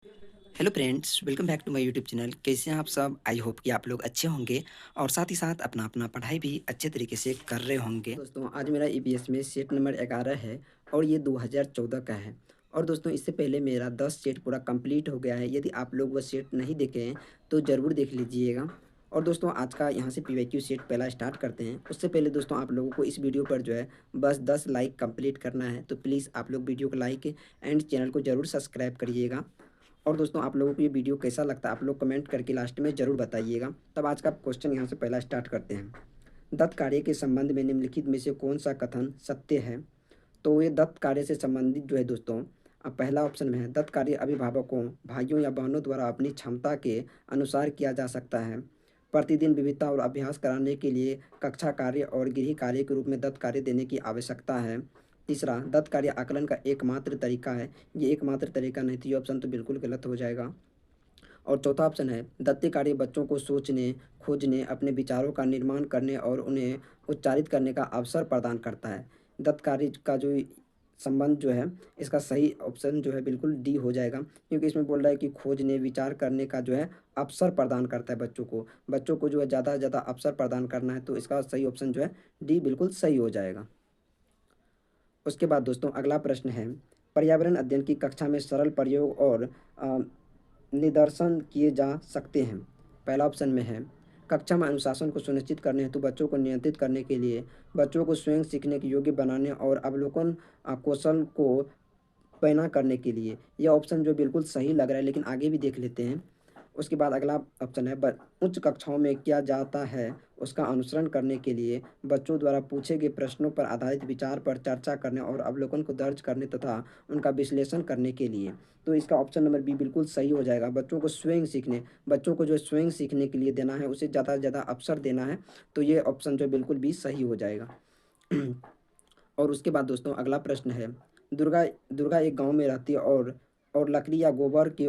Hello friends, welcome back to my YouTube channel. कैसे हैं आप सब? आई होप कि आप लोग अच्छे होंगे और साथ ही साथ अपना अपना पढ़ाई भी अच्छे तरीके से कर रहे होंगे। दोस्तों, आज मेरा ईपीएस में सेट नंबर 11 है और ये 2014 का है। और दोस्तों, इससे पहले मेरा 10 सेट पूरा कंप्लीट हो गया है। यदि आप लोग वो सेट नहीं देखे हैं तो ज़रूर देख लीजिएगा। और दोस्तों, आज का यहाँ से पीवाईक्यू सेट पहला स्टार्ट करते हैं। उससे पहले दोस्तों, आप लोगों को इस वीडियो पर जो है बस 10 लाइक कंप्लीट करना है, तो प्लीज़ आप लोग वीडियो को लाइक एंड चैनल को ज़रूर सब्सक्राइब करिएगा। और दोस्तों, आप लोगों को ये वीडियो कैसा लगता है आप लोग कमेंट करके लास्ट में ज़रूर बताइएगा। तब आज का क्वेश्चन यहाँ से पहला स्टार्ट करते हैं। दत्त कार्य के संबंध में निम्नलिखित में से कौन सा कथन सत्य है? तो ये दत्त कार्य से संबंधित जो है दोस्तों, अब पहला ऑप्शन में है, दत्त कार्य अभिभावकों, भाइयों या बहनों द्वारा अपनी क्षमता के अनुसार किया जा सकता है। प्रतिदिन विविधता और अभ्यास कराने के लिए कक्षा कार्य और गृह कार्य के रूप में दत्त कार्य देने की आवश्यकता है। तीसरा, दत्त कार्य आकलन का एकमात्र तरीका है। ये एकमात्र तरीका नहीं, तो ये ऑप्शन तो बिल्कुल गलत हो जाएगा। और चौथा ऑप्शन है, दत्ती कार्य बच्चों को सोचने, खोजने, अपने विचारों का निर्माण करने और उन्हें उच्चारित करने का अवसर प्रदान करता है। दत्त कार्य का जो संबंध जो है, इसका सही ऑप्शन जो है बिल्कुल डी हो जाएगा, क्योंकि इसमें बोल रहा है कि खोजने, विचार करने का जो है अवसर प्रदान करता है बच्चों को। बच्चों को जो है ज़्यादा से ज़्यादा अवसर प्रदान करना है, तो इसका सही ऑप्शन जो है डी बिल्कुल सही हो जाएगा। उसके बाद दोस्तों, अगला प्रश्न है, पर्यावरण अध्ययन की कक्षा में सरल प्रयोग और अ, निदर्शन किए जा सकते हैं। पहला ऑप्शन में है, कक्षा में अनुशासन को सुनिश्चित करने हेतु बच्चों को नियंत्रित करने के लिए, बच्चों को स्वयं सीखने के योग्य बनाने और अवलोकन कौशल को पैना करने के लिए। यह ऑप्शन जो बिल्कुल सही लग रहा है, लेकिन आगे भी देख लेते हैं। उसके बाद अगला ऑप्शन है, उच्च कक्षाओं में किया जाता है उसका अनुसरण करने के लिए, बच्चों द्वारा पूछे गए प्रश्नों पर आधारित विचार पर चर्चा करने और अवलोकन को दर्ज करने तथा उनका विश्लेषण करने के लिए। तो इसका ऑप्शन नंबर बी बिल्कुल सही हो जाएगा। बच्चों को स्वयं सीखने, बच्चों को जो स्वयं सीखने के लिए देना है, उसे ज़्यादा से ज़्यादा अवसर देना है, तो ये ऑप्शन जो बिल्कुल भी सही हो जाएगा। और उसके बाद दोस्तों, अगला प्रश्न है, दुर्गा दुर्गा एक गांव में रहती है और लकड़ी या गोबर के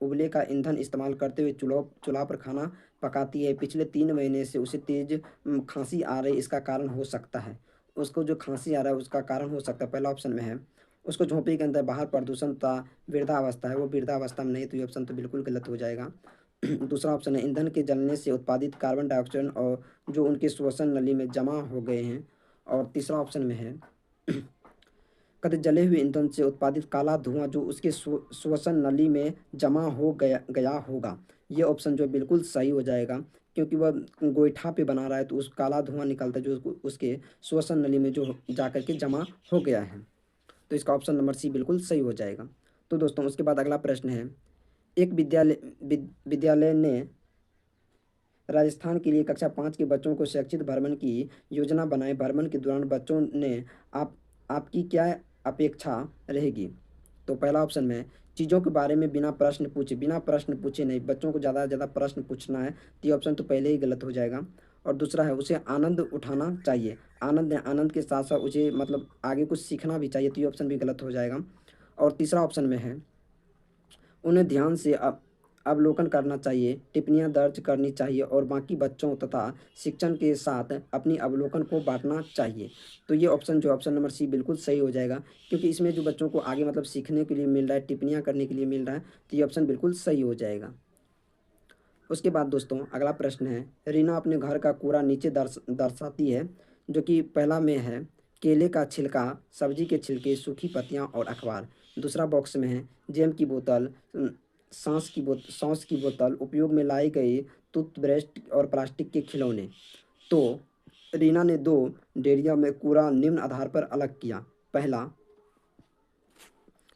उबले का ईंधन इस्तेमाल करते हुए चूल्हों चूल्हा पर खाना पकाती है। पिछले 3 महीने से उसे तेज खांसी आ रही, इसका कारण हो सकता है। उसको जो खांसी आ रहा है उसका कारण हो सकता है, पहला ऑप्शन में है, उसको झोंपड़ी के अंदर बाहर प्रदूषण था, वृद्धावस्था है, वो वृद्धावस्था में नहीं, तो ये ऑप्शन तो बिल्कुल गलत हो जाएगा। दूसरा ऑप्शन है, ईंधन के जलने से उत्पादित कार्बन डाइऑक्साइड और जो उनके श्वसन नली में जमा हो गए हैं। और तीसरा ऑप्शन में है, कहते जले हुए ईंधन से उत्पादित काला धुआं जो उसके श्वसन नली में जमा हो गया गया होगा। ये ऑप्शन जो बिल्कुल सही हो जाएगा, क्योंकि वह गोईठा पे बना रहा है, तो उस काला धुआं निकलता है जो उसके श्वसन नली में जो जा कर के जमा हो गया है। तो इसका ऑप्शन नंबर सी बिल्कुल सही हो जाएगा। तो दोस्तों, उसके बाद अगला प्रश्न है, एक विद्यालय ने राजस्थान के लिए कक्षा 5 के बच्चों को शैक्षिक भ्रमण की योजना बनाई। भ्रमण के दौरान बच्चों ने आप आपकी क्या अपेक्षा रहेगी? तो पहला ऑप्शन में, चीज़ों के बारे में बिना प्रश्न पूछे नहीं, बच्चों को ज़्यादा से ज़्यादा प्रश्न पूछना है, तो ये ऑप्शन तो पहले ही गलत हो जाएगा। और दूसरा है, उसे आनंद उठाना चाहिए। आनंद के साथ साथ उसे मतलब आगे कुछ सीखना भी चाहिए, तो ये ऑप्शन भी गलत हो जाएगा। और तीसरा ऑप्शन में है, उन्हें ध्यान से अवलोकन करना चाहिए, टिप्पणियाँ दर्ज करनी चाहिए और बाकी बच्चों तथा शिक्षण के साथ अपनी अवलोकन को बाँटना चाहिए। तो ये ऑप्शन जो ऑप्शन नंबर सी बिल्कुल सही हो जाएगा, क्योंकि इसमें जो बच्चों को आगे मतलब सीखने के लिए मिल रहा है, टिप्पणियाँ करने के लिए मिल रहा है, तो ये ऑप्शन बिल्कुल सही हो जाएगा। उसके बाद दोस्तों, अगला प्रश्न है, रीना अपने घर का कूड़ा नीचे दर्शाती है, जो कि पहला में है, केले का छिलका, सब्जी के छिलके, सूखी पत्तियाँ और अखबार। दूसरा बॉक्स में है, जैम की बोतल, सॉस की बोतल, उपयोग में लाई गई टूथब्रश और प्लास्टिक के खिलौने। तो रीना ने दो डेरिया में कूड़ा निम्न आधार पर अलग किया। पहला,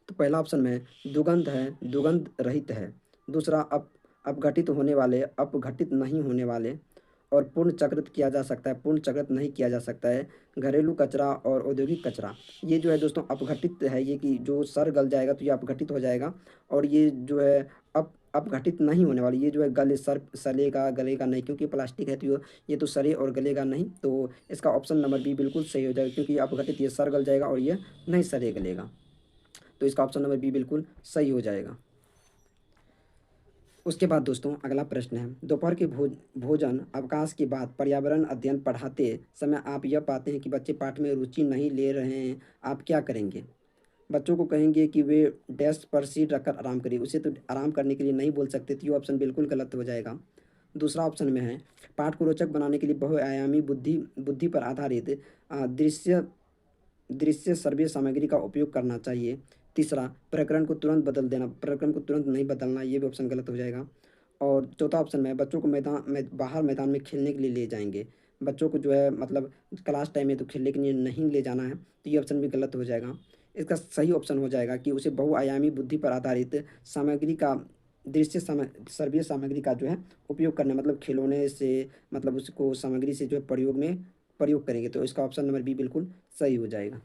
तो पहला ऑप्शन में दुगंध है, दुगंध रहित है। दूसरा, अपघटित होने वाले, अपघटित नहीं होने वाले। और पूर्ण चक्रित किया जा सकता है, पूर्ण चक्रित नहीं किया जा सकता है। घरेलू कचरा और औद्योगिक कचरा। ये जो है दोस्तों अपघटित है, ये कि जो सड़ गल जाएगा तो ये अपघटित हो जाएगा। और ये जो है अपघटित नहीं होने वाली, ये जो है सड़ेगा गलेगा नहीं, क्योंकि प्लास्टिक है, तो ये तो सड़े और गलेगा नहीं। तो इसका ऑप्शन नंबर बी बिल्कुल सही हो जाएगा, क्योंकि ये अपघटित, ये सड़ गल जाएगा और ये नहीं सड़े गलेगा। तो इसका ऑप्शन नंबर बी बिल्कुल सही हो जाएगा। उसके बाद दोस्तों, अगला प्रश्न है, दोपहर के भोजन अवकाश के बाद पर्यावरण अध्ययन पढ़ाते समय आप यह पाते हैं कि बच्चे पाठ में रुचि नहीं ले रहे हैं, आप क्या करेंगे? बच्चों को कहेंगे कि वे डेस्क पर सीट रखकर आराम करिए, उसे तो आराम करने के लिए नहीं बोल सकते, तो ये ऑप्शन बिल्कुल गलत हो जाएगा। दूसरा ऑप्शन में है पाठ को रोचक बनाने के लिए बहुआयामी बुद्धि बुद्धि पर आधारित दृश्य दृश्य श्रव्य सामग्री का उपयोग करना चाहिए। तीसरा, प्रकरण को तुरंत बदल देना, प्रकरण को तुरंत नहीं बदलना, ये भी ऑप्शन गलत हो जाएगा। और चौथा ऑप्शन में बच्चों को मैदान में बाहर मैदान में खेलने के लिए ले जाएंगे, बच्चों को जो है मतलब क्लास टाइम में तो खेलने के लिए नहीं ले जाना है, तो ये ऑप्शन भी गलत हो जाएगा। इसका सही ऑप्शन हो जाएगा कि उसे बहुआयामी बुद्धि पर आधारित सामग्री का सर्वीय सामग्री का जो है उपयोग करना, मतलब खिलौने से, मतलब उसको सामग्री से जो है प्रयोग करेंगे, तो इसका ऑप्शन नंबर बी बिल्कुल सही हो जाएगा।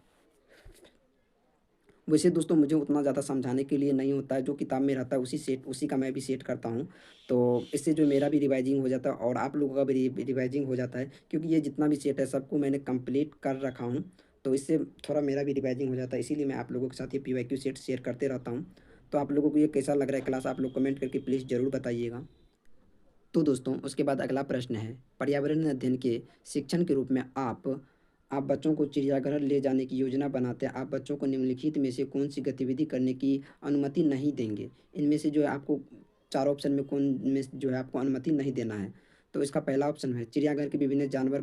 वैसे दोस्तों मुझे उतना ज़्यादा समझाने के लिए नहीं होता है, जो किताब में रहता है उसी का मैं भी सेट करता हूँ। तो इससे जो मेरा भी रिवाइजिंग हो जाता है और आप लोगों का भी रिवाइजिंग हो जाता है, क्योंकि ये जितना भी सेट है सबको मैंने कंप्लीट कर रखा हूँ। तो इससे थोड़ा मेरा भी रिवाइजिंग हो जाता है, इसीलिए मैं आप लोगों के साथ ये पीवाईक्यू सेट शेयर करते रहता हूँ। तो आप लोगों को ये कैसा लग रहा है क्लास, आप लोग कमेंट करके प्लीज़ ज़रूर बताइएगा। तो दोस्तों उसके बाद अगला प्रश्न है, पर्यावरण अध्ययन के शिक्षण के रूप में आप बच्चों को चिड़ियाघर ले जाने की योजना बनाते हैं, आप बच्चों को निम्नलिखित में से कौन सी गतिविधि करने की अनुमति नहीं देंगे? इनमें से जो है आपको चार ऑप्शन में कौन में से जो है आपको अनुमति नहीं देना है? तो इसका पहला ऑप्शन है चिड़ियाघर के विभिन्न जानवर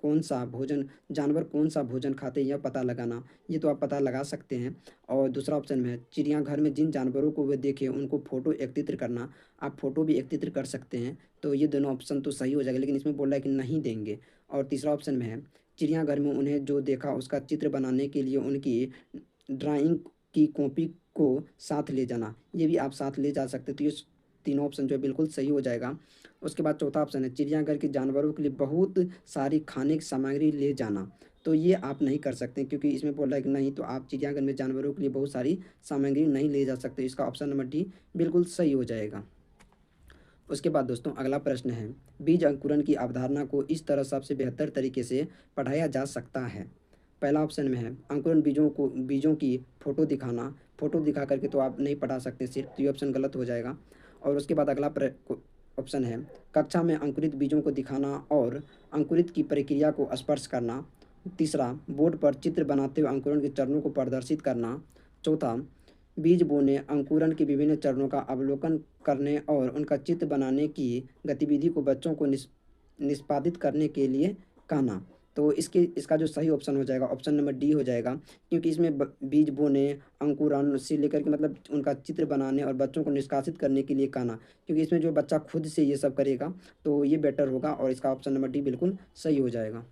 कौन सा भोजन खाते हैं यह पता लगाना, ये तो आप पता लगा सकते हैं। और दूसरा ऑप्शन में है चिड़ियाघर में जिन जानवरों को वे देखें उनको फ़ोटो एकत्रित करना, आप फ़ोटो भी एकत्रित कर सकते हैं। तो ये दोनों ऑप्शन तो सही हो जाएगा, लेकिन इसमें बोल रहा है कि नहीं देंगे। और तीसरा ऑप्शन में है चिड़ियाघर में उन्हें जो देखा उसका चित्र बनाने के लिए उनकी ड्राइंग की कॉपी को साथ ले जाना, ये भी आप साथ ले जा सकते हैं। तो ये तीनों ऑप्शन जो है बिल्कुल सही हो जाएगा। उसके बाद चौथा ऑप्शन है चिड़ियाघर के जानवरों के लिए बहुत सारी खाने की सामग्री ले जाना, तो ये आप नहीं कर सकते, क्योंकि इसमें बोल रहा है कि नहीं, तो आप चिड़ियाघर में जानवरों के लिए बहुत सारी सामग्री नहीं ले जा सकते, इसका ऑप्शन नंबर डी बिल्कुल सही हो जाएगा। उसके बाद दोस्तों अगला प्रश्न है, बीज अंकुरण की अवधारणा को इस तरह सबसे बेहतर तरीके से पढ़ाया जा सकता है। पहला ऑप्शन में है अंकुरण बीजों की फ़ोटो दिखाना, फ़ोटो दिखा करके तो आप नहीं पढ़ा सकते सिर्फ, तो ये ऑप्शन गलत हो जाएगा। और उसके बाद अगला ऑप्शन है कक्षा में अंकुरित बीजों को दिखाना और अंकुरित की प्रक्रिया को स्पर्श करना। तीसरा, बोर्ड पर चित्र बनाते हुए अंकुरण के चरणों को प्रदर्शित करना। चौथा, बीज बोने, अंकुरण के विभिन्न चरणों का अवलोकन करने और उनका चित्र बनाने की गतिविधि को बच्चों को निष्पादित करने के लिए कहना। तो इसका जो सही ऑप्शन हो जाएगा ऑप्शन नंबर डी हो जाएगा, क्योंकि इसमें बीज बोने, अंकुरण से लेकर के मतलब उनका चित्र बनाने और बच्चों को निष्कासित करने के लिए कहना, क्योंकि इसमें जो बच्चा खुद से ये सब करेगा तो ये बेटर होगा, और इसका ऑप्शन नंबर डी बिल्कुल सही हो जाएगा।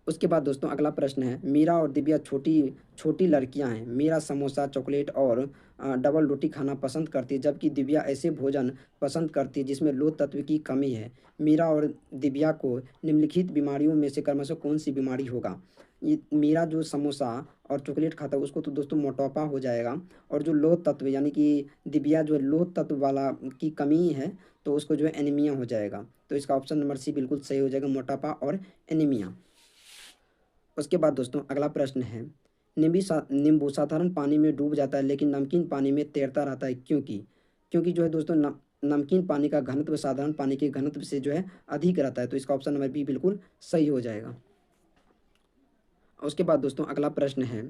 उसके बाद दोस्तों अगला प्रश्न है, मीरा और दिव्या छोटी छोटी लड़कियां हैं, मीरा समोसा, चॉकलेट और डबल रोटी खाना पसंद करती है, जबकि दिव्या ऐसे भोजन पसंद करती है जिसमें लोह तत्व की कमी है। मीरा और दिव्या को निम्नलिखित बीमारियों में से क्रमशः कौन सी बीमारी होगा? ये मीरा जो समोसा और चॉकलेट खाता है उसको तो दोस्तों मोटापा हो जाएगा, और जो लोह तत्व यानी कि दिव्या जो है लोह तत्व वाला की कमी है, तो उसको जो है एनीमिया हो जाएगा। तो इसका ऑप्शन नंबर सी बिल्कुल सही हो जाएगा, मोटापा और एनीमिया। उसके बाद दोस्तों अगला प्रश्न है, नींबू साधारण पानी में डूब जाता है लेकिन नमकीन पानी में तैरता रहता है, क्योंकि क्योंकि जो है दोस्तों नमकीन पानी का घनत्व साधारण पानी के घनत्व से जो है अधिक रहता है, तो इसका ऑप्शन नंबर बी बिल्कुल सही हो जाएगा। उसके बाद दोस्तों अगला प्रश्न है,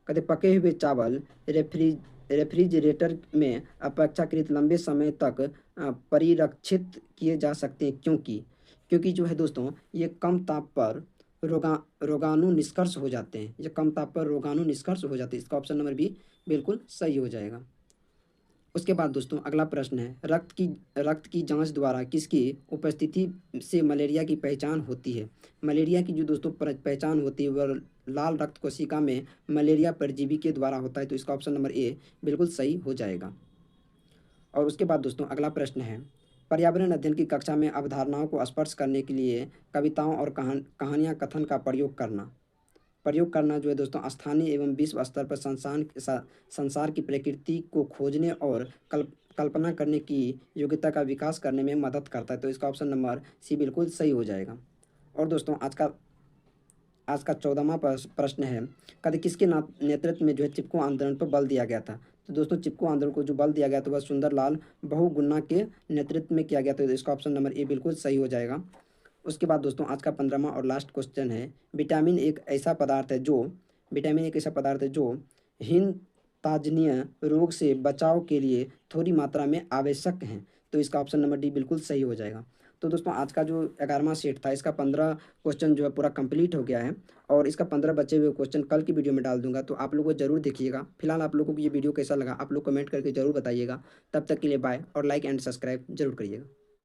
कहते पके हुए चावल रेफ्रिजरेटर में अपेक्षाकृत लंबे समय तक परिरक्षित किए जा सकते हैं, क्योंकि क्योंकि जो है दोस्तों ये कम ताप पर रोगाणु निष्कर्ष हो जाते हैं, ये कम ताप पर रोगाणु निष्कर्ष हो जाते हैं, इसका ऑप्शन नंबर बी बिल्कुल सही हो जाएगा। उसके बाद दोस्तों अगला प्रश्न है, रक्त की जांच द्वारा किसकी उपस्थिति से मलेरिया की पहचान होती है? मलेरिया की जो दोस्तों पहचान होती है वह लाल रक्त कोशिका में मलेरिया परजीवी के द्वारा होता है, तो इसका ऑप्शन नंबर ए बिल्कुल सही हो जाएगा। और उसके बाद दोस्तों अगला प्रश्न है, पर्यावरण अध्ययन की कक्षा में अवधारणाओं को स्पर्श करने के लिए कविताओं और कहानियाँ कथन का प्रयोग करना जो है दोस्तों स्थानीय एवं विश्व स्तर पर संसार की प्रकृति को खोजने और कल्पना करने की योग्यता का विकास करने में मदद करता है, तो इसका ऑप्शन नंबर सी बिल्कुल सही हो जाएगा। और दोस्तों आज का 14वां प्रश्न है, कहते किसके नेतृत्व में जो है चिपको आंदोलन पर बल दिया गया था? तो दोस्तों चिपको आंदोलन को जो बल दिया गया था वह सुंदरलाल बहुगुणा के नेतृत्व में किया गया था, तो इसका ऑप्शन नंबर ए बिल्कुल सही हो जाएगा। उसके बाद दोस्तों आज का 15वां और लास्ट क्वेश्चन है, विटामिन एक ऐसा पदार्थ है जो विटामिन एक ऐसा पदार्थ है जो हीन ताजनीय रोग से बचाव के लिए थोड़ी मात्रा में आवश्यक हैं। तो इसका ऑप्शन नंबर डी बिल्कुल सही हो जाएगा। तो दोस्तों आज का जो 11वां सेट था इसका 15 क्वेश्चन जो है पूरा कंप्लीट हो गया है और इसका 15 बचे हुए क्वेश्चन कल की वीडियो में डाल दूंगा, तो आप लोग को जरूर देखिएगा। फिलहाल आप लोगों को ये वीडियो कैसा लगा आप लोग कमेंट करके जरूर बताइएगा। तब तक के लिए बाय और लाइक एंड सब्सक्राइब जरूर करिएगा।